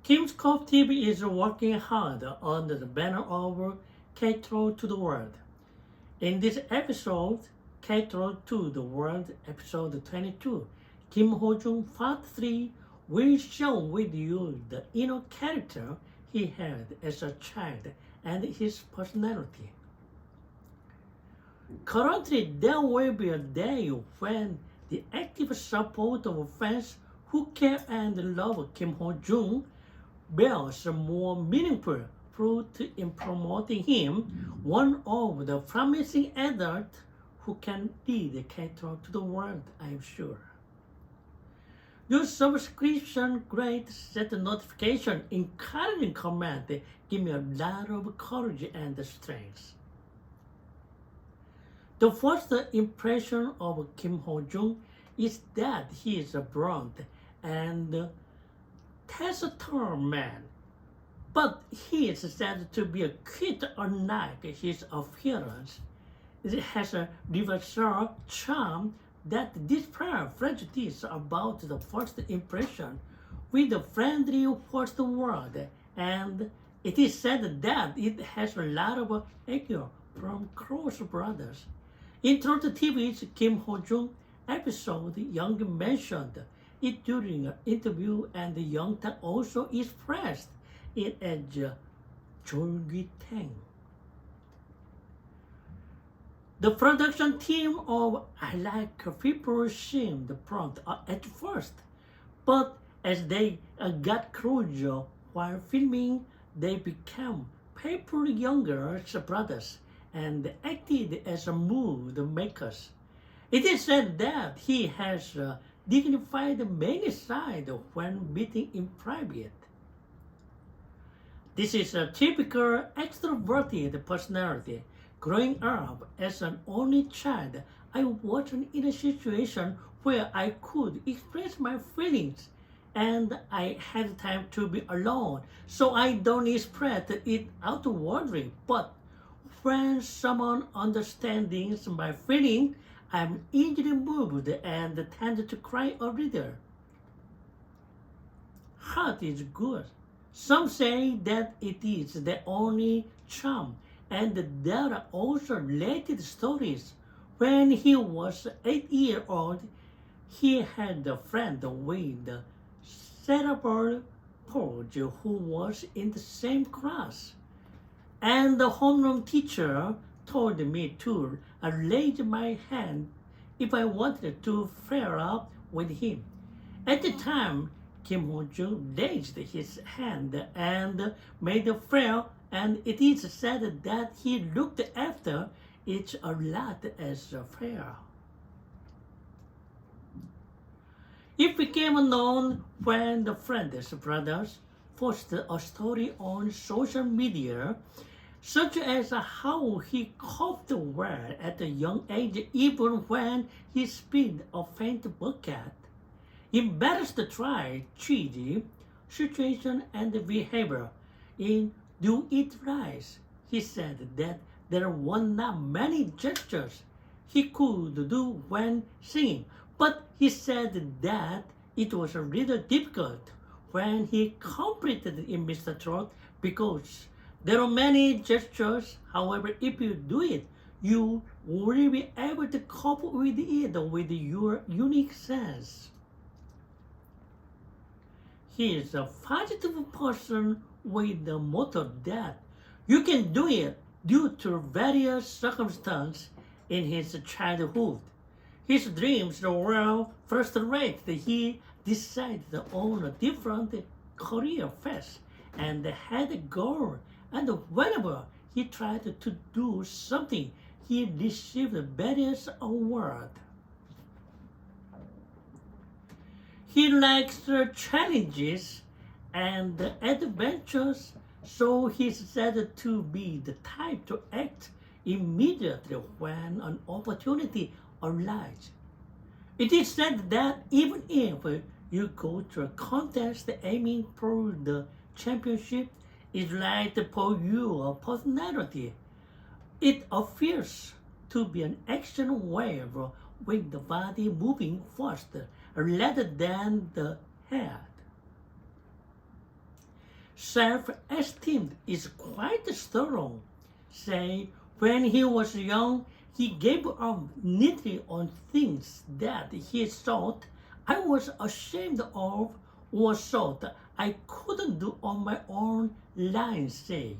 킴스코프TV is working hard under the banner of Cater to the World. In this episode, Cater to the World, episode 22, Kim Ho-jung Part 3 will share with you the inner character he had as a child and his personality. Currently, there will be a day when the active support of fans who care and love Kim Ho-jung bears more meaningful fruit in promoting him, one of the promising adults who can lead Cater to the World, I'm sure. Your subscription grade set notification, encouraging comment give me a lot of courage and strength. The first impression of Kim Ho-jung is that he is a blunt and taciturn man, but he is said to be quite unlike his appearance. It has a universal charm that dispels prejudice about the first impression with a friendly first word, and it is said that it has a lot of echo from close brothers. In True TV's Kim Ho-jung episode, Young mentioned it during an interview, and Young also expressed it as 졸깃행. The production team of I Like People seemed prompt at first, but as they got closer while filming, they became People Younger's brothers and acted as mood makers. It is said that he has dignified many sides when meeting in private. This is a typical extroverted personality. Growing up as an only child, I wasn't in a situation where I could express my feelings, and I had time to be alone, so I don't express it outwardly. But when someone understands my feeling, I'm easily moved and tend to cry a little. Heart is good. Some say that it is the only charm, and there are also related stories. When he was 8 years old, he had a friend with cerebral palsy who was in the same class, and the homeroom teacher told me to raise my hand if I wanted to pair up with him. At the time, Kim Ho-jung raised his hand and made a prayer, and it is said that he looked after it a lot as a prayer. It became known when the Friends brothers posted a story on social media, such as how he coped well at a young age even when he spilled a faint bucket. Embarrassed try cheesy situation and behavior in Do It Right. He said that there were not many gestures he could do when singing, but he said that it was a little difficult when he completed in Mr. Trot because there are many gestures. However, if you do it, you will be able to cope with it with your unique sense. He is a positive person with the motto that you can do it due to various circumstances in his childhood. His dreams were frustrated. He decided on a different career path and had a goal, and whenever he tried to do something, he received various awards. He likes challenges and adventures, so he's said to be the type to act immediately when an opportunity arises. It is said that even if you go to a contest aiming for the championship, it's right for your personality. It appears to be an action wave with the body moving faster rather than the head. self-esteem is quite strong. Say, when he was young, he gave up neatly on things that he thought I was ashamed of or thought I couldn't do on my own, lines say.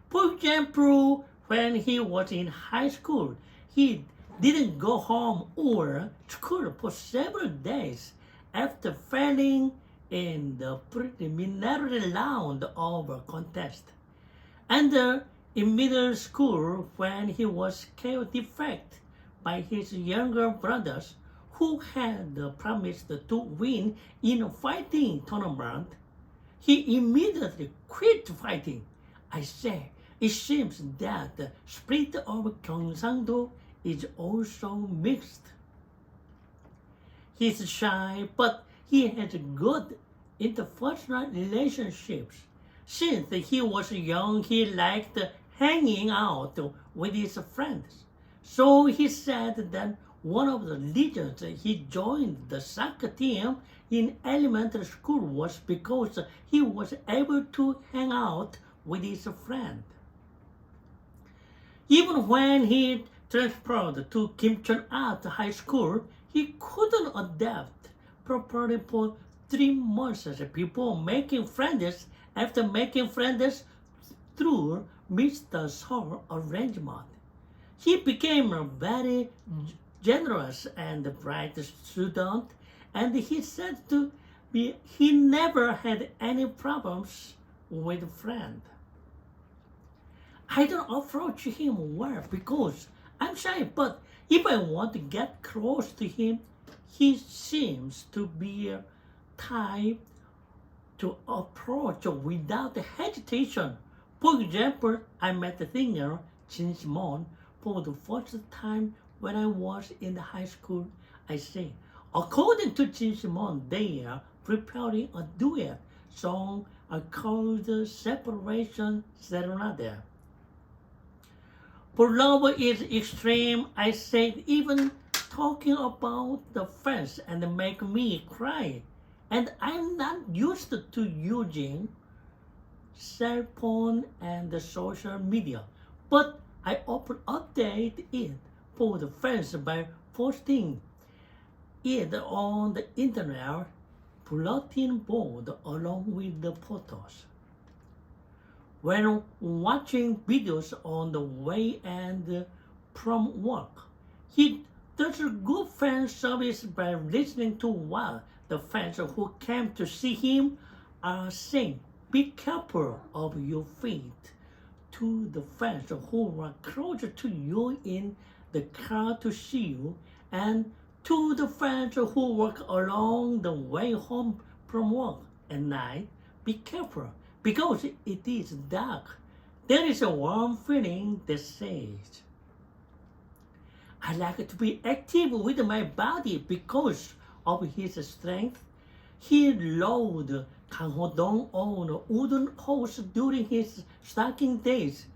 For example, when he was in high school, he didn't go home or school for several days after failing in the preliminary round of a contest. And in middle school, when he was kept defect by his younger brothers, who had promised to win in a fighting tournament, he immediately quit fighting. I say, it seems that the spirit of Gyeongsangdo is also mixed. He's shy, but he has good interpersonal relationships. Since he was young, he liked hanging out with his friends. So he said that one of the reasons he joined the soccer team in elementary school was because he was able to hang out with his friend. Even when he transferred to Kim Chon-at High School, he couldn't adapt properly for 3 months before making friends after making friends through Mr. Seoul arrangement. He became a very generous and bright student, and he said to me he never had any problems with friends. I don't approach him well because I'm shy, but if I want to get close to him, he seems to be a type to approach without hesitation. For example, I met the singer Jin Simon for the first time when I was in high school. I say, according to Jin Simon, they are preparing a duet song called Separation Serenade. For love is extreme, I said, even talking about the fans and make me cry. And I'm not used to using cell phone and social media, but I often update it for the fans by posting it on the internet bulletin board along with the photos. When watching videos on the way and from work, he does a good fan service by listening to what the fans who came to see him are saying. Be careful of your feet. To the fans who are closer to you in the car to see you, and to the fans who walk along the way home from work at night, be careful because it is dark. There is a warm feeling that says, I like to be active with my body because of his strength. He rode Gangho-dong on a wooden horse during his stocking days,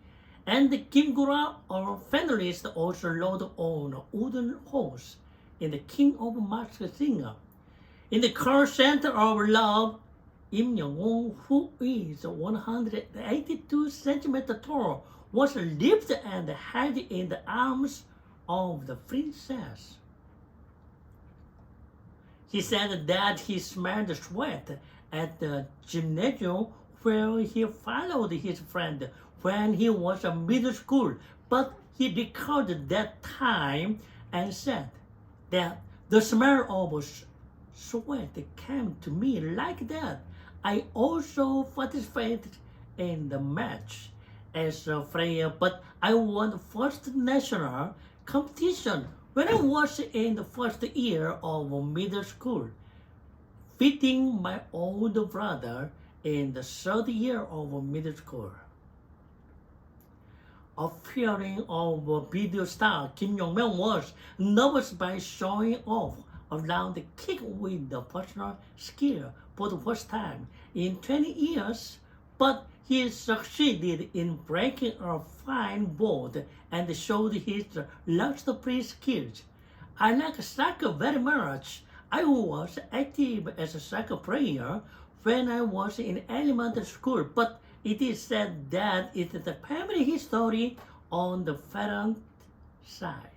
and Kim Gura, our finalist, also rode on a wooden horse in The King of Masked Singer. In the car center of love, Im Young-won, who is 182 centimeters tall, was lifted and held in the arms of the princess. He said that he smelled sweat at the gymnasium where he followed his friend when he was in middle school, but he recalled that time and said that the smell of sweat came to me like that. I also participated in the match as a player, but I won first national competition when I was in the first year of middle school, beating my older brother in the third year of middle school. Appearing of a video star, Kim Yong-man was nervous by showing off around the kick with the personal skill for the first time in 20 years, but he succeeded in breaking a fine board and showed his last play skills. I like soccer very much. I was active as a soccer player when I was in elementary school, but it is said that it is the family history on the parent side.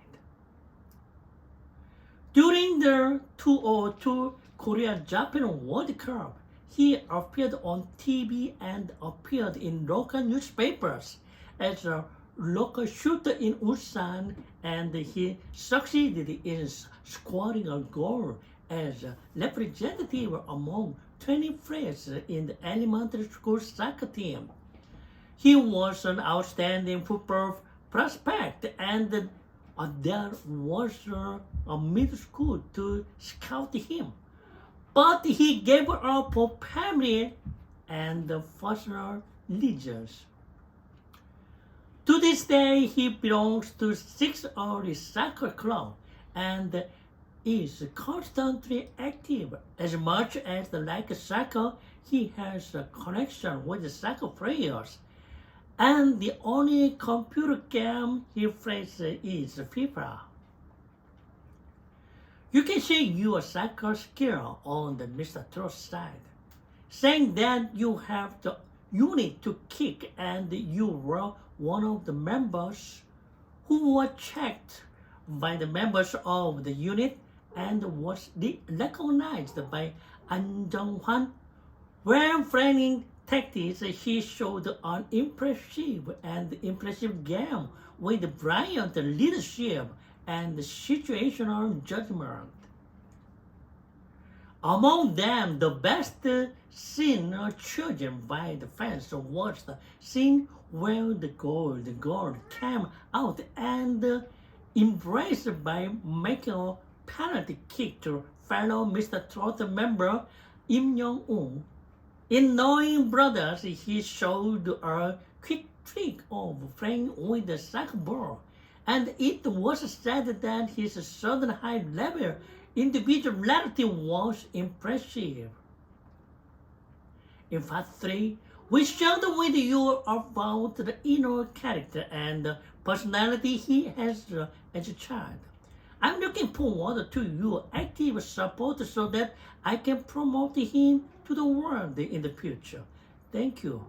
During the 2002 Korea-Japan World Cup, he appeared on TV and appeared in local newspapers as a local shooter in Ulsan, and he succeeded in scoring a goal as a representative among 20 players in the elementary school soccer team. He was an outstanding football prospect, and there was a middle school to scout him. But he gave up for family and personal reasons. To this day, he belongs to 6 early soccer club and is constantly active. As much as like soccer, he has a connection with the soccer players. And the only computer game he plays is FIFA. You can say your soccer skill on the Mr. Trust side, saying that you have the unit to kick and you were one of the members who were checked by the members of the unit and was recognized by An Jung-hwan. When planning tactics, he showed an impressive game with brilliant leadership and situational judgment. Among them, the best scene chosen by the fans was the scene where the goal came out and embraced by making a penalty kick to fellow Mr. Trot member Im Young-un. In Knowing Brothers, he showed a quick trick of playing with the soccer ball, and it was said that his sudden high-level individuality was impressive. In part 3, we shared with you about the inner character and personality he has as a child. I'm looking forward to your active support so that I can promote him to the world in the future. Thank you.